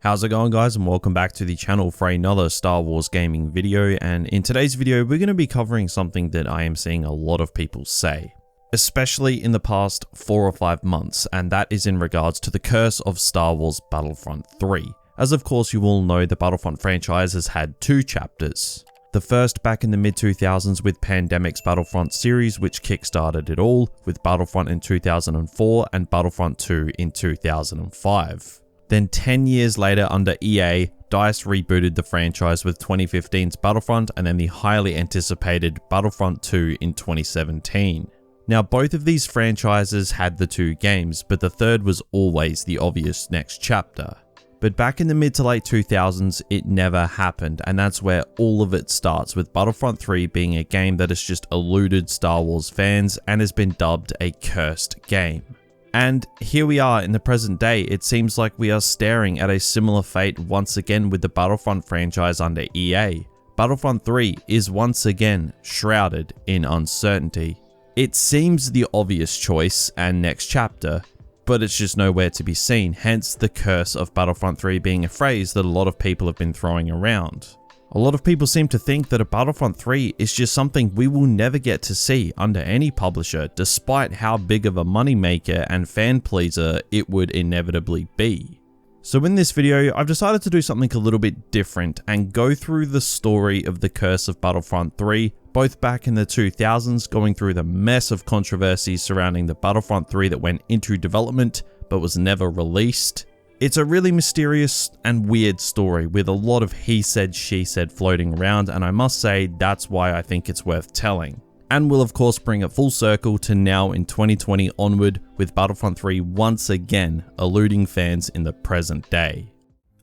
How's it going, guys, and welcome back to the channel for another Star Wars gaming video. And in today's video we're going to be covering something that I am seeing a lot of people say, especially in the past 4 or 5 months, and that is in regards to the curse of Star Wars Battlefront 3. As of course you all know, the Battlefront franchise has had 2 chapters. The first back in the mid-2000s with Pandemic's Battlefront series, which kickstarted it all, with Battlefront in 2004 and Battlefront 2 in 2005. Then 10 years later under EA, DICE rebooted the franchise with 2015's Battlefront and then the highly anticipated Battlefront 2 in 2017. Now both of these franchises had the 2 games, but the third was always the obvious next chapter. But back in the mid to late 2000s, it never happened, and that's where all of it starts, with Battlefront 3 being a game that has just eluded Star Wars fans and has been dubbed a cursed game. And here we are in the present day. It seems like we are staring at a similar fate once again with the Battlefront franchise under EA. Battlefront 3 is once again shrouded in uncertainty. It seems the obvious choice and next chapter, but it's just nowhere to be seen, hence the curse of Battlefront 3 being a phrase that a lot of people have been throwing around. A lot of people seem to think that a Battlefront 3 is just something we will never get to see under any publisher, despite how big of a moneymaker and fan pleaser it would inevitably be. So in this video, I've decided to do something a little bit different and go through the story of the curse of Battlefront 3, both back in the 2000s, going through the mess of controversies surrounding the Battlefront 3 that went into development but was never released. It's a really mysterious and weird story with a lot of he said, she said floating around, and I must say that's why I think it's worth telling. And we'll of course bring it full circle to now in 2020 onward, with Battlefront 3 once again eluding fans in the present day.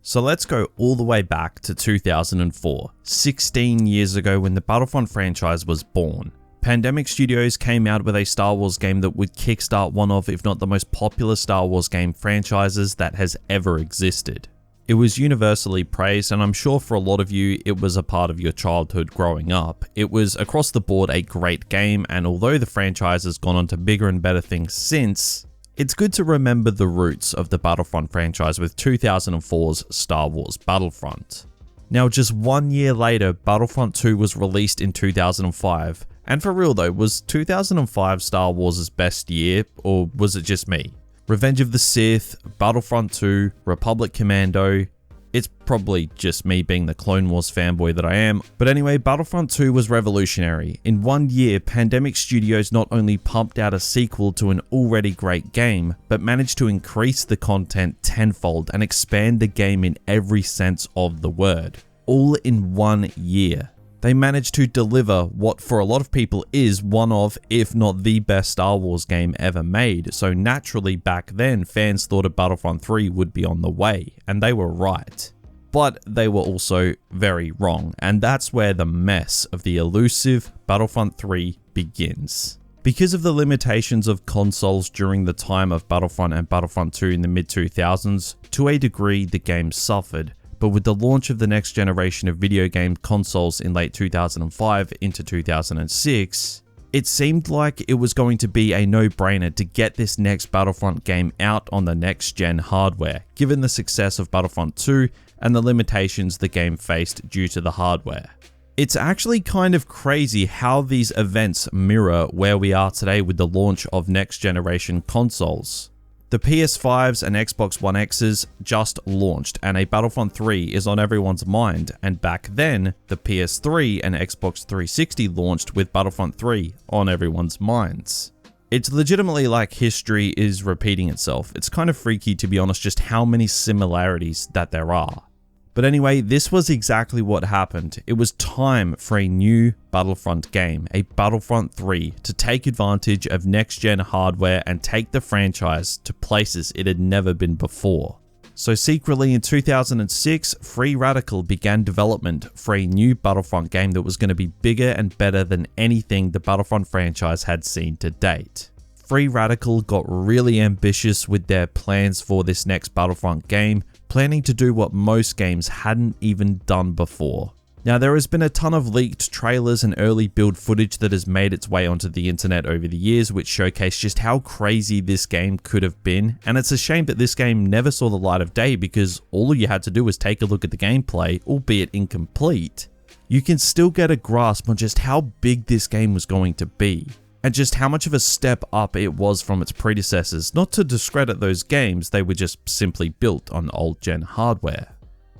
So let's go all the way back to 2004, 16 years ago, when the Battlefront franchise was born. Pandemic Studios came out with a Star Wars game that would kickstart one of, if not the most popular Star Wars game franchises that has ever existed. It was universally praised, and I'm sure for a lot of you it was a part of your childhood growing up. It was across the board a great game, and although the franchise has gone on to bigger and better things since, it's good to remember the roots of the Battlefront franchise with 2004's Star Wars Battlefront. Now just 1 year later, Battlefront 2 was released in 2005, and for real though, was 2005 Star Wars' best year, or was it just me? Revenge of the Sith, Battlefront 2, Republic Commando, it's probably just me being the Clone Wars fanboy that I am, but anyway, Battlefront 2 was revolutionary. In 1 year, Pandemic Studios not only pumped out a sequel to an already great game, but managed to increase the content tenfold and expand the game in every sense of the word, all in 1 year. They managed to deliver what for a lot of people is one of, if not the best Star Wars game ever made, so naturally back then fans thought a Battlefront 3 would be on the way, and they were right. But they were also very wrong, and that's where the mess of the elusive Battlefront 3 begins. Because of the limitations of consoles during the time of Battlefront and Battlefront 2 in the mid-2000s, to a degree the game suffered. But with the launch of the next generation of video game consoles in late 2005 into 2006, it seemed like it was going to be a no-brainer to get this next Battlefront game out on the next-gen hardware, given the success of Battlefront 2 and the limitations the game faced due to the hardware. It's actually kind of crazy how these events mirror where we are today with the launch of next-generation consoles. The PS5s and Xbox One X's just launched, and a Battlefront 3 is on everyone's mind, and back then, the PS3 and Xbox 360 launched with Battlefront 3 on everyone's minds. It's legitimately like history is repeating itself. It's kind of freaky, to be honest, just how many similarities that there are. But anyway, this was exactly what happened. It was time for a new Battlefront game, a Battlefront 3, to take advantage of next-gen hardware and take the franchise to places it had never been before. So secretly in 2006, Free Radical began development for a new Battlefront game that was going to be bigger and better than anything the Battlefront franchise had seen to date. Free Radical got really ambitious with their plans for this next Battlefront game, planning to do what most games hadn't even done before. Now, there has been a ton of leaked trailers and early build footage that has made its way onto the internet over the years, which showcase just how crazy this game could have been, and it's a shame that this game never saw the light of day because all you had to do was take a look at the gameplay, albeit incomplete. You can still get a grasp on just how big this game was going to be, and just how much of a step up it was from its predecessors. Not to discredit those games, they were just simply built on old-gen hardware.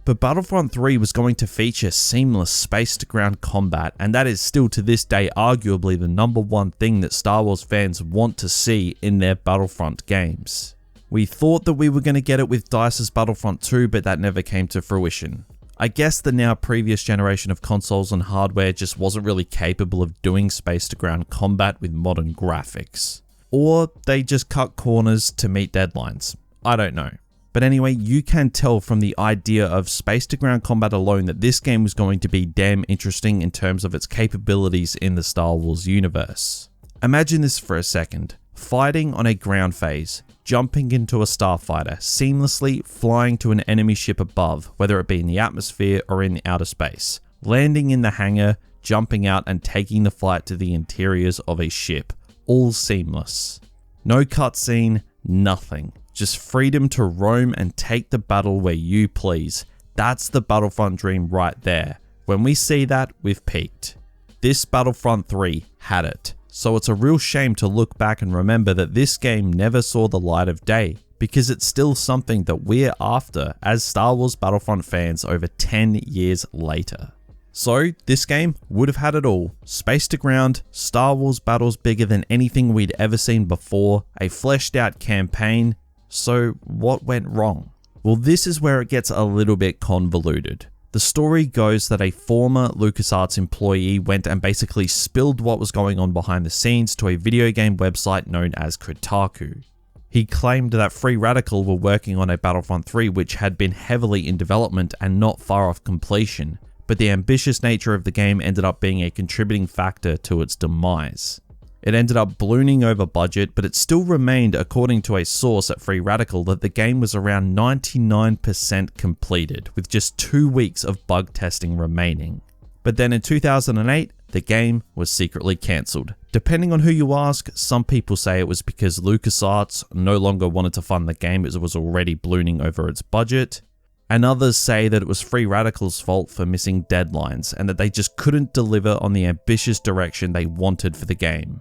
But Battlefront 3 was going to feature seamless space-to-ground combat, and that is still to this day arguably the #1 thing that Star Wars fans want to see in their Battlefront games. We thought that we were going to get it with DICE's Battlefront 2, but that never came to fruition. I guess the now previous generation of consoles and hardware just wasn't really capable of doing space-to-ground combat with modern graphics. Or they just cut corners to meet deadlines. I don't know. But anyway, you can tell from the idea of space-to-ground combat alone that this game was going to be damn interesting in terms of its capabilities in the Star Wars universe. Imagine this for a second. Fighting on a ground phase, jumping into a starfighter, seamlessly flying to an enemy ship above, whether it be in the atmosphere or in outer space, landing in the hangar, jumping out and taking the flight to the interiors of a ship. All seamless. No cutscene, nothing. Just freedom to roam and take the battle where you please. That's the Battlefront dream right there. When we see that, we've peaked. This Battlefront 3 had it. So it's a real shame to look back and remember that this game never saw the light of day, because it's still something that we're after as Star Wars Battlefront fans over 10 years later. So this game would have had it all. Space to ground, Star Wars battles bigger than anything we'd ever seen before, a fleshed out campaign. So what went wrong? Well, this is where it gets a little bit convoluted. The story goes that a former LucasArts employee went and basically spilled what was going on behind the scenes to a video game website known as Kotaku. He claimed that Free Radical were working on a Battlefront 3 which had been heavily in development and not far off completion, but the ambitious nature of the game ended up being a contributing factor to its demise. It ended up ballooning over budget, but it still remained, according to a source at Free Radical, that the game was around 99% completed, with just 2 weeks of bug testing remaining. But then in 2008, the game was secretly cancelled. Depending on who you ask, some people say it was because LucasArts no longer wanted to fund the game as it was already ballooning over its budget, and others say that it was Free Radical's fault for missing deadlines and that they just couldn't deliver on the ambitious direction they wanted for the game.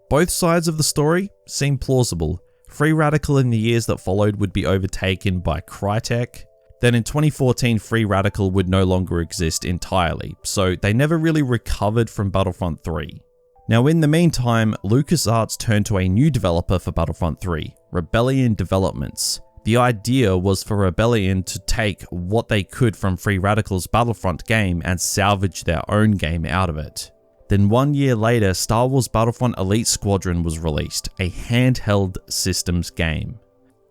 Both sides of the story seem plausible. Free Radical in the years that followed would be overtaken by Crytek. Then in 2014, Free Radical would no longer exist entirely, so they never really recovered from Battlefront 3. Now in the meantime, LucasArts turned to a new developer for Battlefront 3, Rebellion Developments. The idea was for Rebellion to take what they could from Free Radical's Battlefront game and salvage their own game out of it. Then 1 year later, Star Wars Battlefront Elite Squadron was released, a handheld systems game.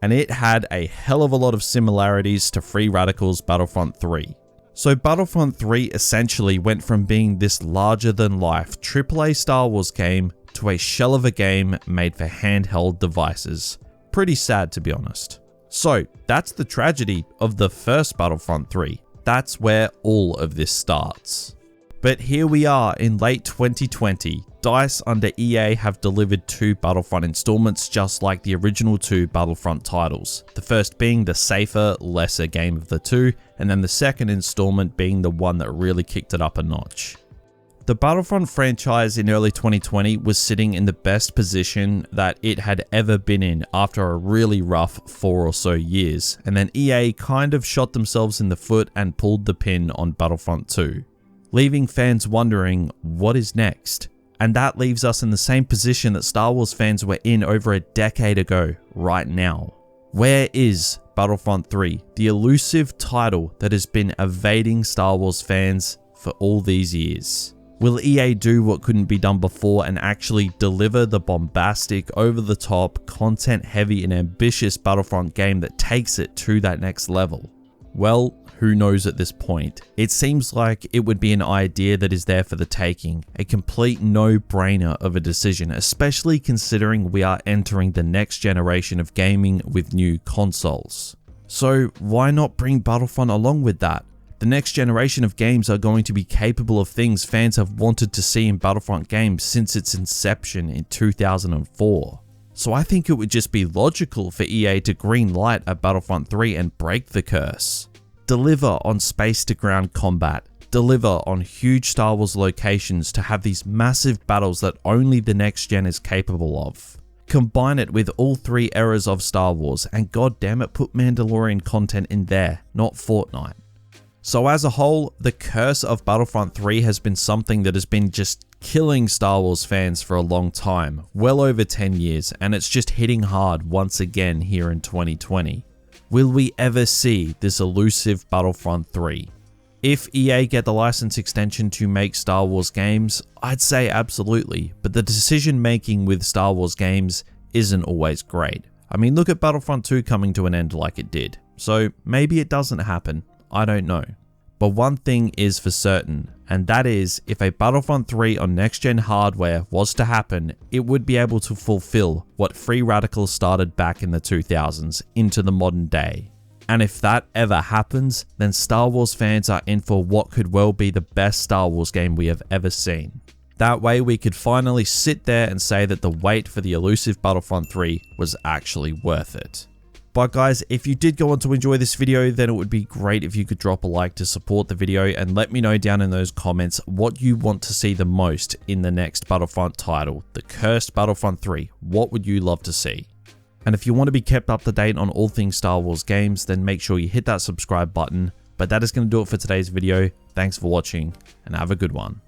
And it had a hell of a lot of similarities to Free Radical's Battlefront 3. So Battlefront 3 essentially went from being this larger than life AAA Star Wars game to a shell of a game made for handheld devices. Pretty sad, to be honest. So that's the tragedy of the first Battlefront 3. That's where all of this starts. But here we are in late 2020. DICE under EA have delivered 2 Battlefront installments just like the original 2 Battlefront titles. The first being the safer, lesser game of the 2, and then the second installment being the one that really kicked it up a notch. The Battlefront franchise in early 2020 was sitting in the best position that it had ever been in after a really rough 4 or so years, and then EA kind of shot themselves in the foot and pulled the pin on Battlefront 2. Leaving fans wondering, what is next? And that leaves us in the same position that Star Wars fans were in over a decade ago, right now. Where is Battlefront 3, the elusive title that has been evading Star Wars fans for all these years? Will EA do what couldn't be done before and actually deliver the bombastic, over-the-top, content-heavy and ambitious Battlefront game that takes it to that next level? Well, who knows at this point. It seems like it would be an idea that is there for the taking, a complete no-brainer of a decision, especially considering we are entering the next generation of gaming with new consoles. So why not bring Battlefront along with that? The next generation of games are going to be capable of things fans have wanted to see in Battlefront games since its inception in 2004. So I think it would just be logical for EA to greenlight a Battlefront 3 and break the curse. Deliver on space-to-ground combat. Deliver on huge Star Wars locations to have these massive battles that only the next gen is capable of. Combine it with all 3 eras of Star Wars, and goddammit, put Mandalorian content in there, not Fortnite. So as a whole, the curse of Battlefront 3 has been something that has been just killing Star Wars fans for a long time, well over 10 years, and it's just hitting hard once again here in 2020. Will we ever see this elusive Battlefront 3? If EA get the license extension to make Star Wars games, I'd say absolutely, but the decision making with Star Wars games isn't always great. I mean, look at Battlefront 2 coming to an end like it did, so maybe it doesn't happen. I don't know. But one thing is for certain, and that is if a Battlefront 3 on next-gen hardware was to happen, it would be able to fulfill what Free Radical started back in the 2000s into the modern day. And if that ever happens, then Star Wars fans are in for what could well be the best Star Wars game we have ever seen. That way we could finally sit there and say that the wait for the elusive Battlefront 3 was actually worth it. But guys, if you did go on to enjoy this video, then it would be great if you could drop a like to support the video and let me know down in those comments what you want to see the most in the next Battlefront title, the cursed Battlefront 3. What would you love to see? And if you want to be kept up to date on all things Star Wars games, then make sure you hit that subscribe button. But that is going to do it for today's video. Thanks for watching and have a good one.